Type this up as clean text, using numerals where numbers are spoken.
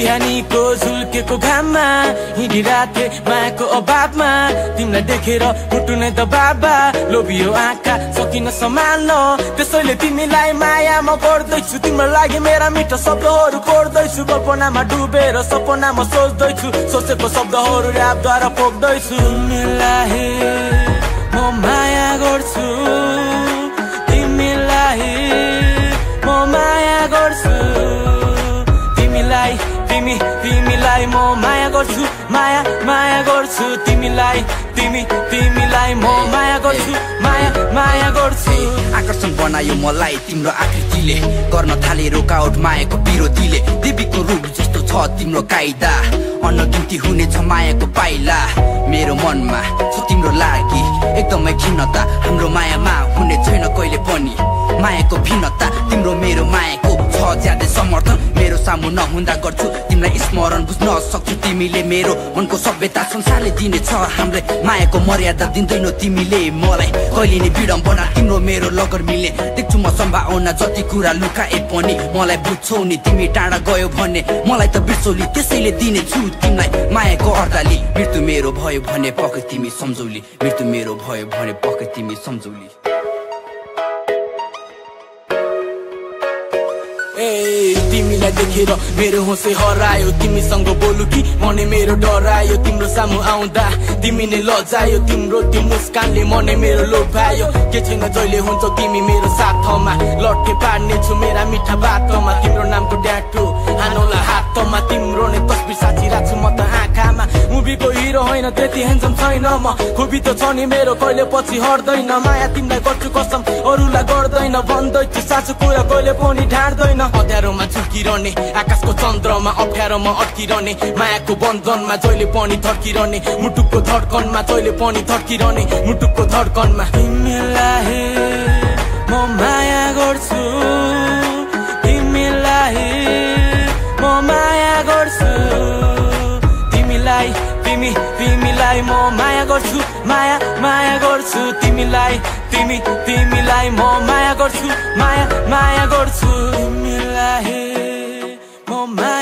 बिहानीको झुल्केको घाममा हिँडिराथे मायाको अभावमा तिमीलाई देखेर मुटु नै दबाबा लोभियो आँखा सकिन सम्हाल्न त्यसैले तिमीलाई माया म गर्दैछु तिम्रो लागि मेरा मिठा शब्दहरू कोर्दैछु कल्पनामा डुबेर सपनामा सोच्दैछु सोचेको शब्दहरू र्यापद्वारा पोख्दैछु तिमीलाई म माया गर्छु तिमीलाई म माया गर्छु तिमीलाई तिमीलाई म माया गर्छु माया गर्छु तिमीलाई तिमीलाई म माया गर्छु माया गर्छु आकर्षण बनायो मलाई तिम्रो आकृतिले गर्न थाले रोकाउट मायाको विरोधीले देवीको रूप जस्तो छ तिम्रो कायदा अनगिन्ती हुनेछ मायाको पाइला मेरो मनमा छ तिम्रो लागि एकदमै खिन्नता हाम्रो मायामा हुने छैन कहिले पनि मायाको भिन्नता तिम्रो मेरो मायाको छ ज्यादै समर्थन मेरो सामु नहुँदा गर्छु तिमीलाई स्मरण बुझ्न सक्छु तिमीले मेरो मनको सभ्यता संसारले दिनेछ हामीलाई मायाको मर्यादा दिँदैनौ तिमीले मलाई कहिले नि विडम्बना तिम्रो मेरो लगन मिल्ने देख्छु म सम्भावना जति कुरा लुकाए पनि मलाई बुझ्छौ नि तिमी टाढा गयो भने मलाई त बिर्सौली त्यसैले दिनेछु तिमीलाई मायाको अर्दाली मृत्यु मेरो भयो भने पक्कै तिमी सम्झौली मृत्यु मेरो भयो भने पक्कै तिमी सम्झौली तिमीलाई देखेर मेरो होसै हरायो तिमीसँग बोलु कि मनै मेरो डरायो तिम्रो सामु आउँदा तिमी नै लजायो तिम्रो त्यो मुस्कानले मनै मेरो लोभायो के छैन जहिले हुन्छ तिमी मेरो साथमा लट्टे पार्ने छु मेरा मिठा बातमा तिम्रो नामको ट्याटु हानौला हातमा तिम्रो नै तस्बिर साचिरहेको छु म त आँखामा मुभीको हिरो होइन त्यति ह्यान्डसम छैन म खुबी त छ नि मेरो कहिले पछि हट्दैन माया तिमीलाई गर्छु कसम अरूलाई गर्दैन भन्दैछु साँचो कुरा कहिले पनि ढाड्दैन अँध्यारोमा झुकिरहने आकाशको चन्द्रमा अप्ठ्यारोमा अड्किरहने मायाको बन्धनमा जहिले पनि थर्किरहने मुटुको धड्कनमा जहिले पनि थर्किरहने मुटुको धड्कनमा तिमीलाई म माया गर्छु तिमीलाई म माया गर्छु तिमीलाई तिमीलाई म माया गर्छु माया गर्छु तिमीलाई तिमीलाई म माया गर्छु माया गर्छु तिमीलाई म माया